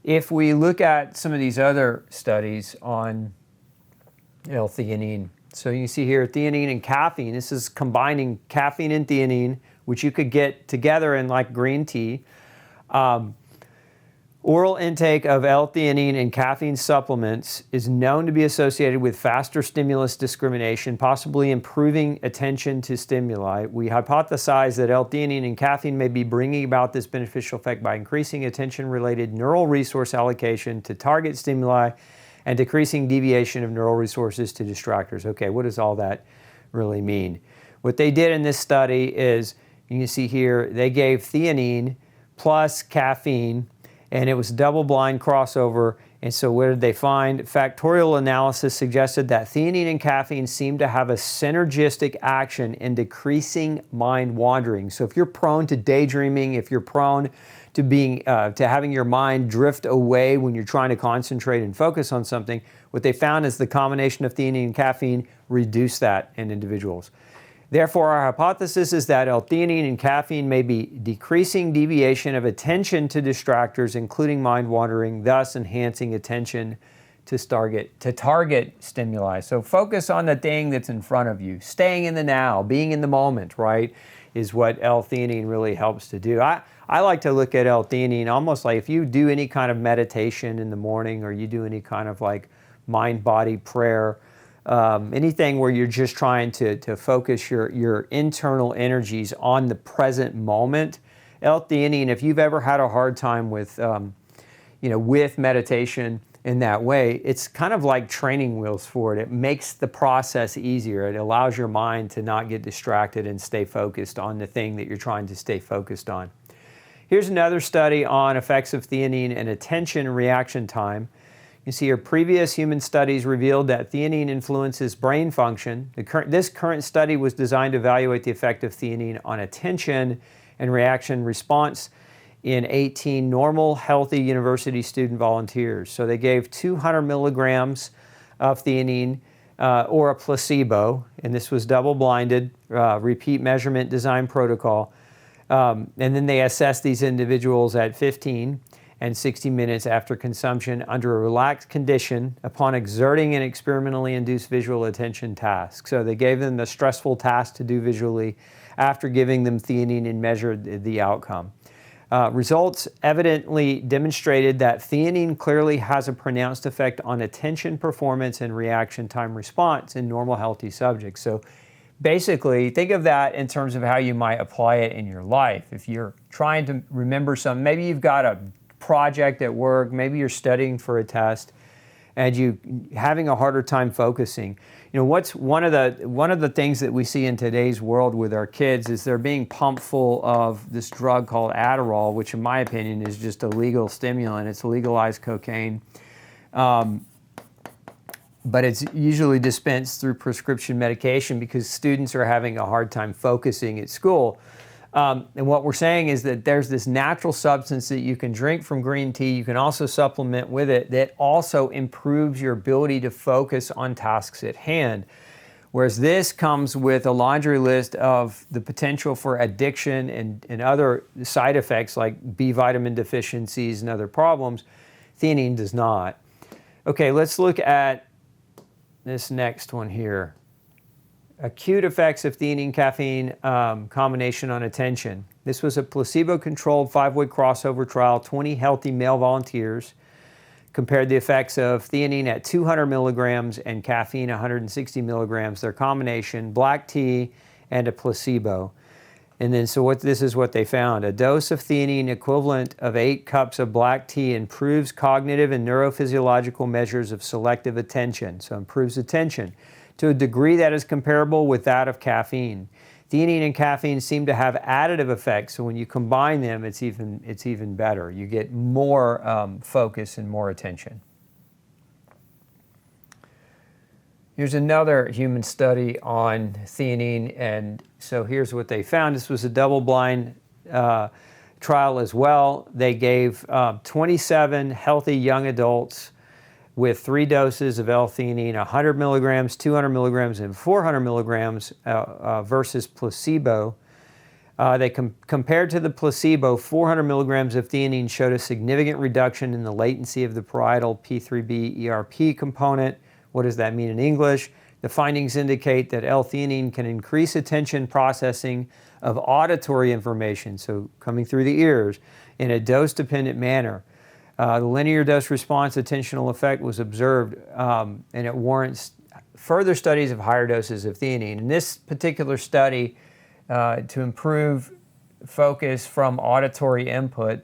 If we look at some of these other studies on L-theanine, so you see here theanine and caffeine. This is combining caffeine and theanine, which you could get together in like green tea. Oral intake of L-theanine and caffeine supplements is known to be associated with faster stimulus discrimination, possibly improving attention to stimuli. We hypothesize that L-theanine and caffeine may be bringing about this beneficial effect by increasing attention-related neural resource allocation to target stimuli and decreasing deviation of neural resources to distractors. Okay, what does all that really mean? What they did in this study is, you can see here, they gave theanine plus caffeine, and it was double-blind crossover. And so what did they find? Factorial analysis suggested that theanine and caffeine seem to have a synergistic action in decreasing mind wandering. So if you're prone to daydreaming, if you're prone to having your mind drift away when you're trying to concentrate and focus on something, what they found is the combination of theanine and caffeine reduced that in individuals. Therefore, our hypothesis is that L-theanine and caffeine may be decreasing deviation of attention to distractors, including mind wandering, thus enhancing attention to target stimuli. So focus on the thing that's in front of you. Staying in the now, being in the moment, right, is what L-theanine really helps to do. I like to look at L-theanine almost like if you do any kind of meditation in the morning, or you do any kind of like mind-body prayer, anything where you're just trying to focus your internal energies on the present moment. L-theanine, if you've ever had a hard time with, with meditation in that way, it's kind of like training wheels for it. It makes the process easier. It allows your mind to not get distracted and stay focused on the thing that you're trying to stay focused on. Here's another study on effects of theanine and attention reaction time. You see here, previous human studies revealed that theanine influences brain function. This current study was designed to evaluate the effect of theanine on attention and reaction response in 18 normal, healthy university student volunteers. So they gave 200 milligrams of theanine or a placebo, and this was double-blinded, repeat measurement design protocol. And then they assessed these individuals at 15 and 60 minutes after consumption under a relaxed condition upon exerting an experimentally induced visual attention task. So they gave them the stressful task to do visually after giving them theanine and measured the outcome. Results evidently demonstrated that theanine clearly has a pronounced effect on attention performance and reaction time response in normal healthy subjects. So basically, think of that in terms of how you might apply it in your life. If you're trying to remember something, maybe you've got a project at work, maybe you're studying for a test, and you having a harder time focusing. What's one of the things that we see in today's world with our kids is they're being pumped full of this drug called Adderall, which in my opinion is just a legal stimulant. It's legalized cocaine. But it's usually dispensed through prescription medication because students are having a hard time focusing at school. And what we're saying is that there's this natural substance that you can drink from green tea. You can also supplement with it that also improves your ability to focus on tasks at hand. Whereas this comes with a laundry list of the potential for addiction and other side effects like B vitamin deficiencies and other problems. Theanine does not. Okay, let's look at this next one here. Acute effects of theanine caffeine combination on attention. This was a placebo-controlled 5-week crossover trial. 20 healthy male volunteers compared the effects of theanine at 200 milligrams and caffeine 160 milligrams, their combination, black tea, and a placebo. And then this is what they found. A dose of theanine equivalent of 8 cups of black tea improves cognitive and neurophysiological measures of selective attention. So improves attention to a degree that is comparable with that of caffeine. Theanine and caffeine seem to have additive effects, so when you combine them, it's even better. You get more focus and more attention. Here's another human study on theanine, and so here's what they found. This was a double-blind trial as well. They gave 27 healthy young adults with 3 doses of L-theanine, 100 milligrams, 200 milligrams, and 400 milligrams versus placebo. Compared to the placebo, 400 milligrams of theanine showed a significant reduction in the latency of the parietal P3B ERP component. What does that mean in English? The findings indicate that L-theanine can increase attention processing of auditory information, so coming through the ears, in a dose-dependent manner. The linear dose response attentional effect was observed, and it warrants further studies of higher doses of theanine. In this particular study, to improve focus from auditory input,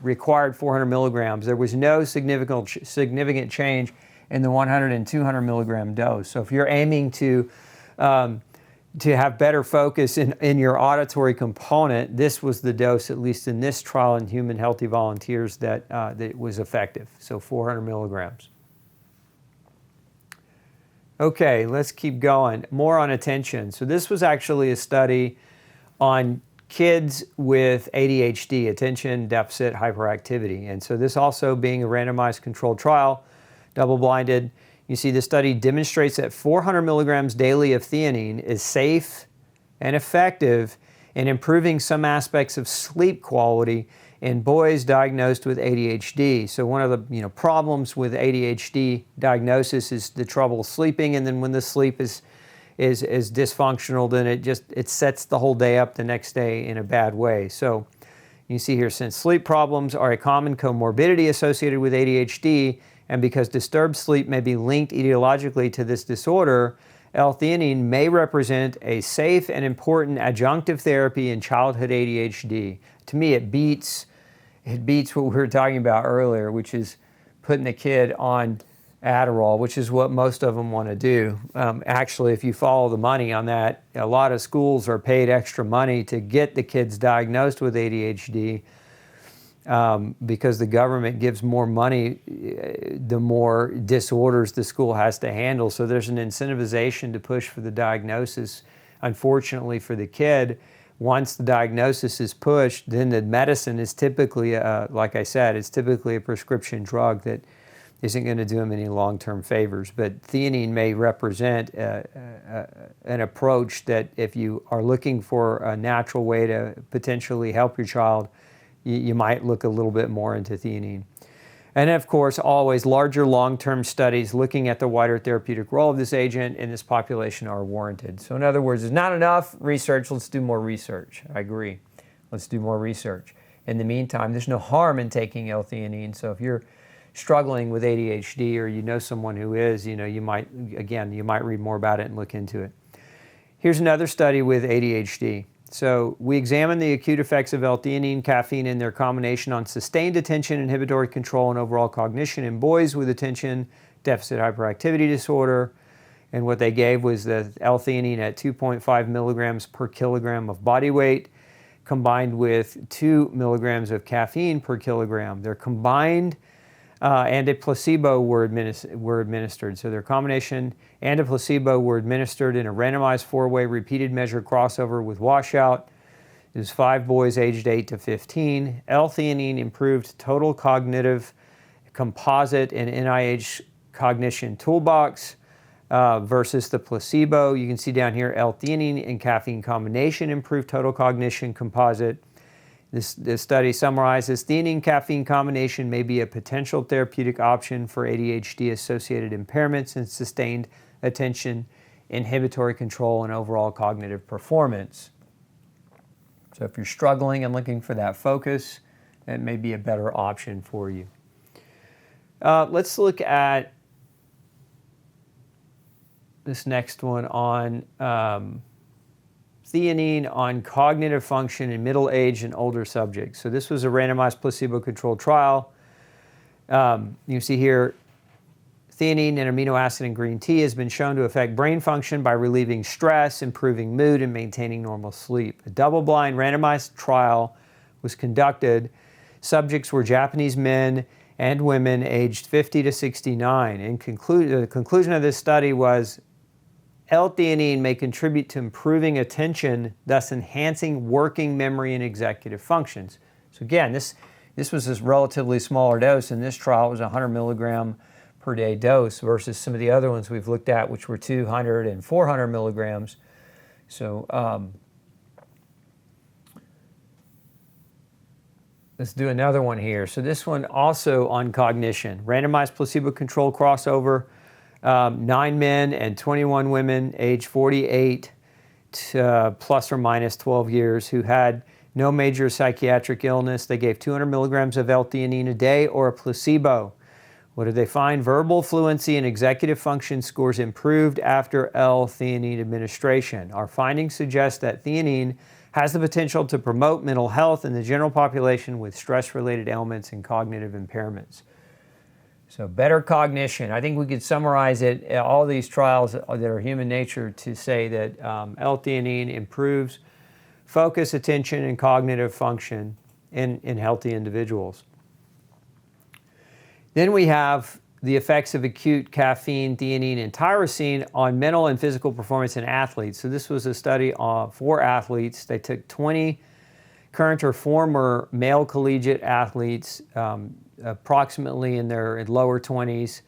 required 400 milligrams. There was no significant change in the 100 and 200 milligram dose. So if you're aiming to have better focus in your auditory component, this was the dose, at least in this trial in human healthy volunteers, that was effective. So 400 milligrams. Okay, let's keep going. More on attention. So this was actually a study on kids with ADHD, attention deficit hyperactivity. And so this also being a randomized controlled trial, double-blinded. You see the study demonstrates that 400 milligrams daily of theanine is safe and effective in improving some aspects of sleep quality in boys diagnosed with ADHD. So one of the problems with ADHD diagnosis is the trouble sleeping, and then when the sleep is dysfunctional, then it sets the whole day up the next day in a bad way. So you see here, since sleep problems are a common comorbidity associated with ADHD, and because disturbed sleep may be linked etiologically to this disorder, L-theanine may represent a safe and important adjunctive therapy in childhood ADHD. To me, it beats what we were talking about earlier, which is putting the kid on Adderall, which is what most of them want to do. Actually, if you follow the money on that, a lot of schools are paid extra money to get the kids diagnosed with ADHD because the government gives more money the more disorders the school has to handle. So there's an incentivization to push for the diagnosis. Unfortunately for the kid, once the diagnosis is pushed, then the medicine is typically, like I said, it's typically a prescription drug that isn't going to do them any long-term favors. But theanine may represent an approach that if you are looking for a natural way to potentially help your child, you might look a little bit more into theanine. And of course, always larger long-term studies looking at the wider therapeutic role of this agent in this population are warranted. So in other words, there's not enough research, let's do more research. I agree, let's do more research. In the meantime, there's no harm in taking L-theanine, so if you're struggling with ADHD or you know someone who is, you might read more about it and look into it. Here's another study with ADHD. So we examined the acute effects of L-theanine, caffeine, and their combination on sustained attention, inhibitory control, and overall cognition in boys with attention deficit hyperactivity disorder. And what they gave was the L-theanine at 2.5 milligrams per kilogram of body weight, combined with 2 milligrams of caffeine per kilogram. They're combined and a placebo were administered. So their combination and a placebo were administered in a randomized 4-way repeated measure crossover with washout. It was 5 boys aged 8 to 15. L-theanine improved total cognitive composite and NIH cognition toolbox versus the placebo. You can see down here L-theanine and caffeine combination improved total cognition composite. This study summarizes theanine-caffeine combination may be a potential therapeutic option for ADHD-associated impairments in sustained attention, inhibitory control, and overall cognitive performance. So if you're struggling and looking for that focus, that may be a better option for you. Let's look at this next one on theanine on cognitive function in middle-aged and older subjects. So this was a randomized placebo-controlled trial. You see here, theanine and amino acid in green tea has been shown to affect brain function by relieving stress, improving mood, and maintaining normal sleep. A double-blind randomized trial was conducted. Subjects were Japanese men and women aged 50 to 69. And the conclusion of this study was L-theanine may contribute to improving attention, thus enhancing working memory and executive functions. So again, this was this relatively smaller dose. In this trial, it was a 100 milligram per day dose versus some of the other ones we've looked at, which were 200 and 400 milligrams. So Let's do another one here. So this one also on cognition. Randomized placebo-controlled crossover, 9 men and 21 women, age 48 to plus or minus 12 years, who had no major psychiatric illness. They gave 200 milligrams of L-Theanine a day or a placebo. What did they find? Verbal fluency and executive function scores improved after L-Theanine administration. Our findings suggest that theanine has the potential to promote mental health in the general population with stress-related ailments and cognitive impairments. So better cognition. I think we could summarize it, all these trials that are human nature, to say that L-Theanine improves focus, attention, and cognitive function in healthy individuals. Then we have the effects of acute caffeine, theanine, and tyrosine on mental and physical performance in athletes. So this was a study for athletes. They took 20 current or former male collegiate athletes, approximately in their lower 20s,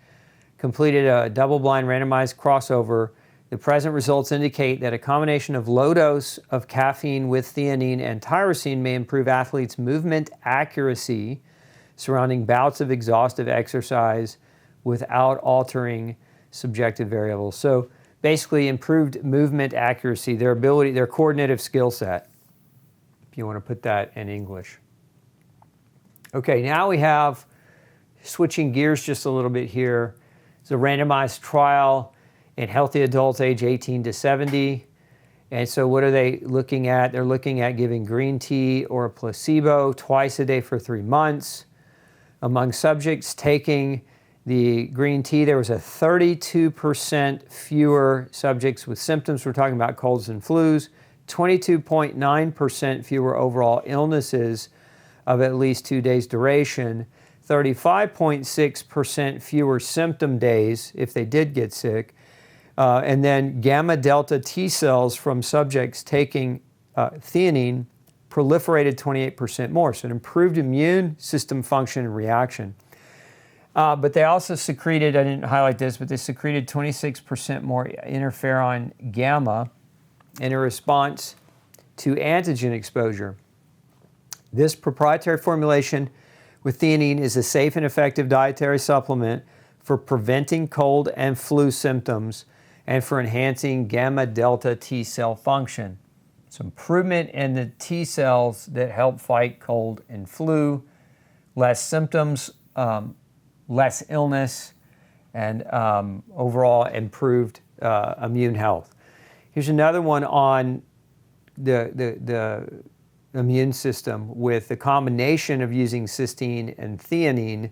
completed a double-blind randomized crossover. The present results indicate that a combination of low dose of caffeine with theanine and tyrosine may improve athletes' movement accuracy surrounding bouts of exhaustive exercise without altering subjective variables. So basically improved movement accuracy, their ability, their coordinative skill set, if you want to put that in English. Okay, now we have, switching gears just a little bit here, it's a randomized trial in healthy adults age 18 to 70. And so what are they looking at? They're looking at giving green tea or a placebo twice a day for 3 months. Among subjects taking the green tea, there was a 32% fewer subjects with symptoms. We're talking about colds and flus, 22.9% fewer overall illnesses of at least 2 days duration, 35.6% fewer symptom days if they did get sick, and then gamma delta T cells from subjects taking theanine proliferated 28% more, so it improved immune system function and reaction. But they also secreted, I didn't highlight this, but they secreted 26% more interferon gamma in a response to antigen exposure. This proprietary formulation with theanine is a safe and effective dietary supplement for preventing cold and flu symptoms and for enhancing gamma delta T cell function. So improvement in the T cells that help fight cold and flu, less symptoms, less illness, and overall improved immune health. Here's another one on the immune system with the combination of using cysteine and theanine.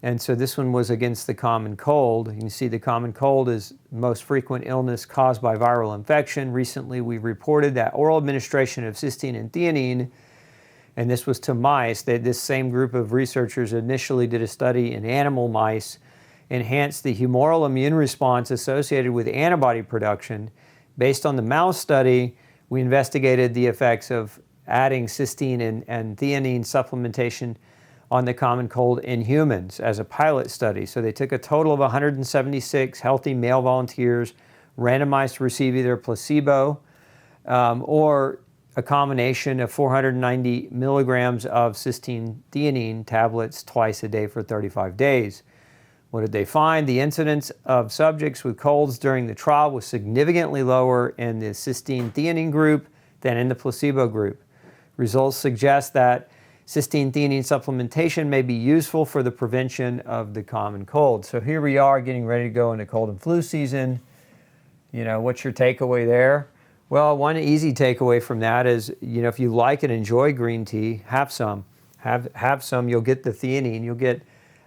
And so this one was against the common cold. You can see the common cold is the most frequent illness caused by viral infection. Recently, we reported that oral administration of cysteine and theanine, and this was to mice, this same group of researchers initially did a study in animal mice, enhanced the humoral immune response associated with antibody production. Based on the mouse study, we investigated the effects of adding cysteine and theanine supplementation on the common cold in humans as a pilot study. So they took a total of 176 healthy male volunteers, randomized to receive either placebo or a combination of 490 milligrams of cysteine theanine tablets twice a day for 35 days. What did they find? The incidence of subjects with colds during the trial was significantly lower in the cysteine theanine group than in the placebo group. Results suggest that cysteine theanine supplementation may be useful for the prevention of the common cold. So here we are getting ready to go into cold and flu season. You know, what's your takeaway there? Well, one easy takeaway from that is, you know, if you like and enjoy green tea, have some. Have some. You'll get the theanine. You'll get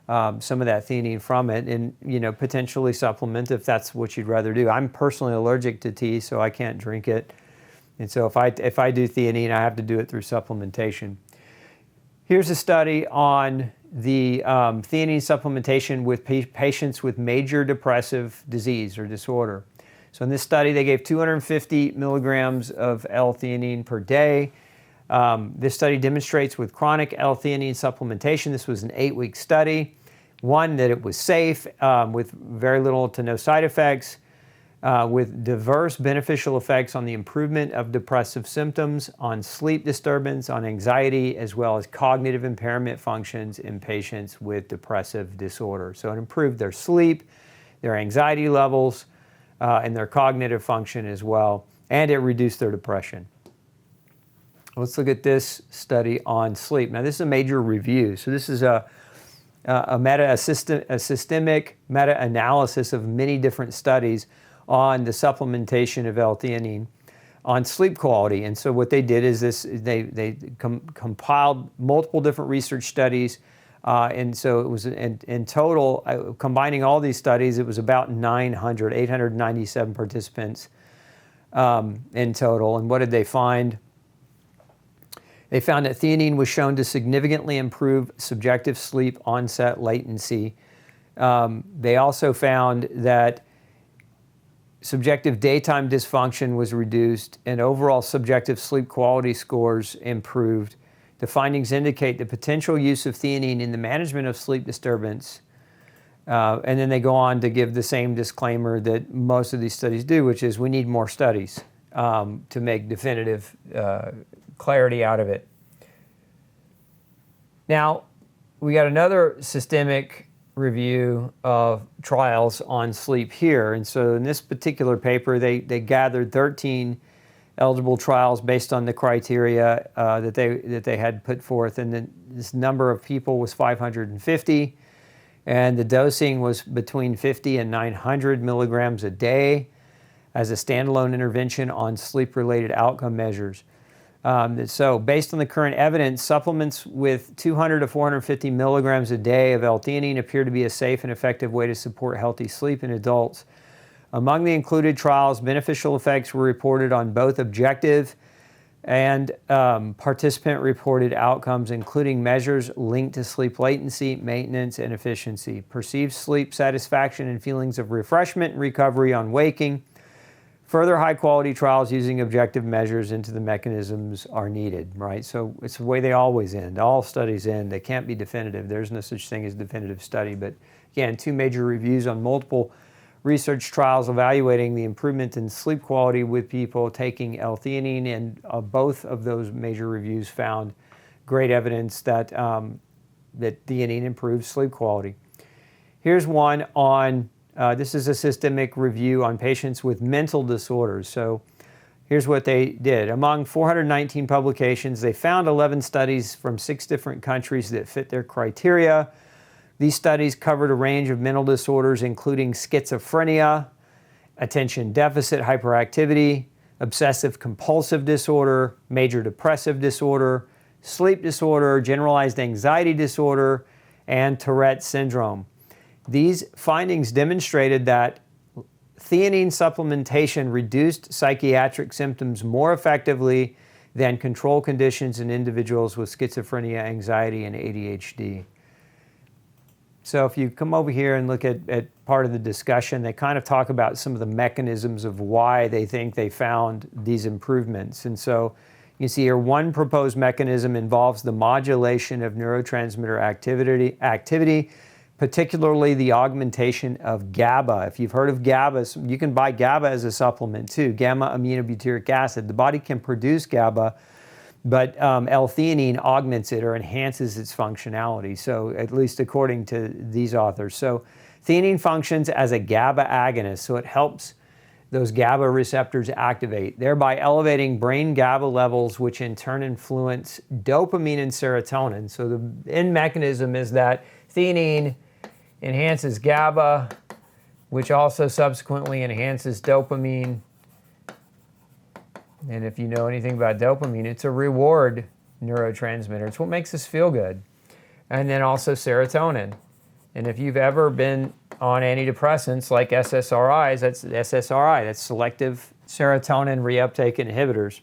some of that theanine from it, and, you know, potentially supplement if that's what you'd rather do. I'm personally allergic to tea, so I can't drink it. And so if I do theanine, I have to do it through supplementation. Here's a study on the theanine supplementation with patients with major depressive disease or disorder. So in this study, they gave 250 milligrams of L-theanine per day. This study demonstrates with chronic L-theanine supplementation, this was an 8-week study, one, that it was safe with very little to no side effects. with diverse beneficial effects on the improvement of depressive symptoms, on sleep disturbance, on anxiety, as well as cognitive impairment functions in patients with depressive disorder. So it improved their sleep, their anxiety levels, and their cognitive function as well, and it reduced their depression. Let's look at this study on sleep. Now, this is a major review. So this is a systemic meta-analysis of many different studies on the supplementation of L-Theanine on sleep quality. And so what they did is they compiled multiple different research studies. And so it was in total, combining all these studies, it was about 897 participants in total. And what did they find? They found that theanine was shown to significantly improve subjective sleep onset latency. They also found that subjective daytime dysfunction was reduced and overall subjective sleep quality scores improved. The findings indicate the potential use of theanine in the management of sleep disturbance. And then they go on to give the same disclaimer that most of these studies do, which is we need more studies to make definitive clarity out of it. Now, we got another systemic review of trials on sleep here. And so in this particular paper, they gathered 13 eligible trials based on the criteria that they had put forth. And then this number of people was 550. And the dosing was between 50 and 900 milligrams a day as a standalone intervention on sleep-related outcome measures. So based on the current evidence, supplements with 200 to 450 milligrams a day of L-Theanine appear to be a safe and effective way to support healthy sleep in adults. Among the included trials, beneficial effects were reported on both objective and participant-reported outcomes, including measures linked to sleep latency, maintenance, and efficiency, perceived sleep satisfaction, and feelings of refreshment and recovery on waking. Further high-quality trials using objective measures into the mechanisms are needed, right? So it's the way they always end. All studies end. They can't be definitive. There's no such thing as definitive study. But again, 2 major reviews on multiple research trials evaluating the improvement in sleep quality with people taking L-Theanine, and both of those major reviews found great evidence that, that theanine improves sleep quality. Here's one on this is a systemic review on patients with mental disorders. So here's what they did. Among 419 publications, they found 11 studies from 6 different countries that fit their criteria. These studies covered a range of mental disorders, including schizophrenia, attention deficit hyperactivity, obsessive compulsive disorder, major depressive disorder, sleep disorder, generalized anxiety disorder, and Tourette syndrome. These findings demonstrated that theanine supplementation reduced psychiatric symptoms more effectively than control conditions in individuals with schizophrenia, anxiety, and ADHD. So if you come over here and look at part of the discussion, they kind of talk about some of the mechanisms of why they think they found these improvements. And so you see here, one proposed mechanism involves the modulation of neurotransmitter activity, particularly the augmentation of GABA. If you've heard of GABA, you can buy GABA as a supplement too, gamma-aminobutyric acid. The body can produce GABA, but L-Theanine augments it or enhances its functionality, so at least according to these authors. So theanine functions as a GABA agonist, so it helps those GABA receptors activate, thereby elevating brain GABA levels, which in turn influence dopamine and serotonin. So the end mechanism is that theanine enhances GABA, which also subsequently enhances dopamine. And if you know anything about dopamine, it's a reward neurotransmitter. It's what makes us feel good. And then also serotonin. And if you've ever been on antidepressants like SSRIs, that's SSRI, that's selective serotonin reuptake inhibitors.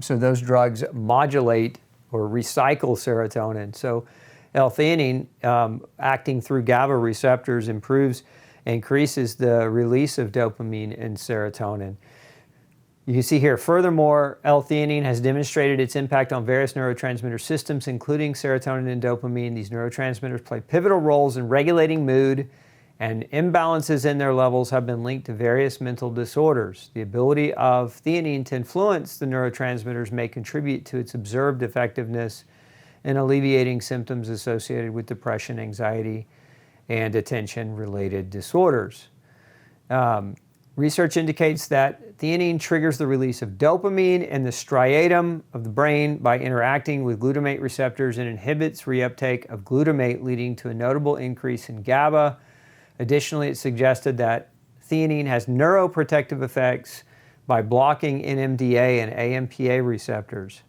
So those drugs modulate or recycle serotonin. So L-Theanine, acting through GABA receptors, increases the release of dopamine and serotonin. You can see here, furthermore, L-Theanine has demonstrated its impact on various neurotransmitter systems, including serotonin and dopamine. These neurotransmitters play pivotal roles in regulating mood And imbalances in their levels have been linked to various mental disorders. The ability of theanine to influence the neurotransmitters may contribute to its observed effectiveness in alleviating symptoms associated with depression, anxiety, and attention-related disorders. Research indicates that theanine triggers the release of dopamine in the striatum of the brain by interacting with glutamate receptors and inhibits reuptake of glutamate, leading to a notable increase in GABA. Additionally, it suggested that theanine has neuroprotective effects by blocking NMDA and AMPA receptors,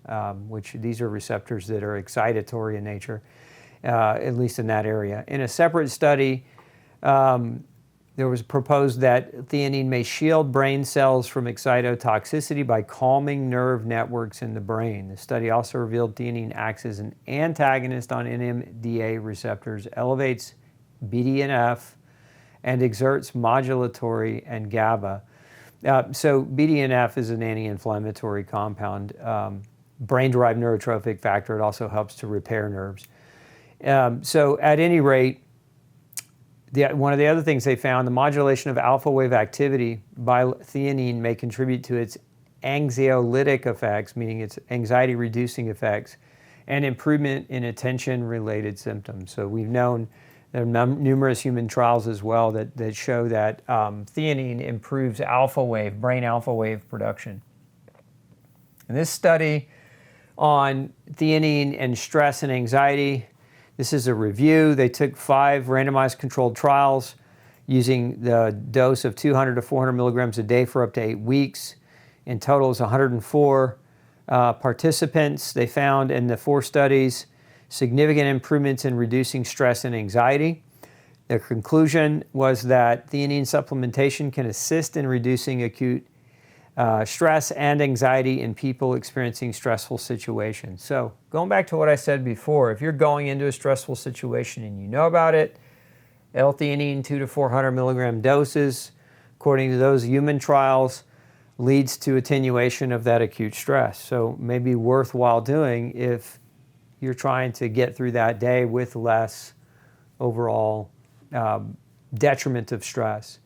which these are receptors that are excitatory in nature, at least in that area. In a separate study, there was proposed that theanine may shield brain cells from excitotoxicity by calming nerve networks in the brain. The study also revealed theanine acts as an antagonist on NMDA receptors, elevates BDNF, and exerts modulatory and GABA. So BDNF is an anti-inflammatory compound, brain-derived neurotrophic factor. It also helps to repair nerves. So at any rate, one of the other things they found, the modulation of alpha wave activity by theanine may contribute to its anxiolytic effects, meaning its anxiety-reducing effects, and improvement in attention-related symptoms. So we've known there are numerous human trials as well that show that theanine improves brain alpha wave production. In this study on theanine and stress and anxiety, this is a review. They took 5 randomized controlled trials using the dose of 200 to 400 milligrams a day for up to 8 weeks. In total, it was 104 participants. They found in the 4 studies significant improvements in reducing stress and anxiety. The conclusion was that theanine supplementation can assist in reducing acute stress and anxiety in people experiencing stressful situations. So going back to what I said before, if you're going into a stressful situation and you know about it, L-Theanine 200 to 400 milligram doses, according to those human trials, leads to attenuation of that acute stress. So maybe worthwhile doing if you're trying to get through that day with less overall detriment of stress.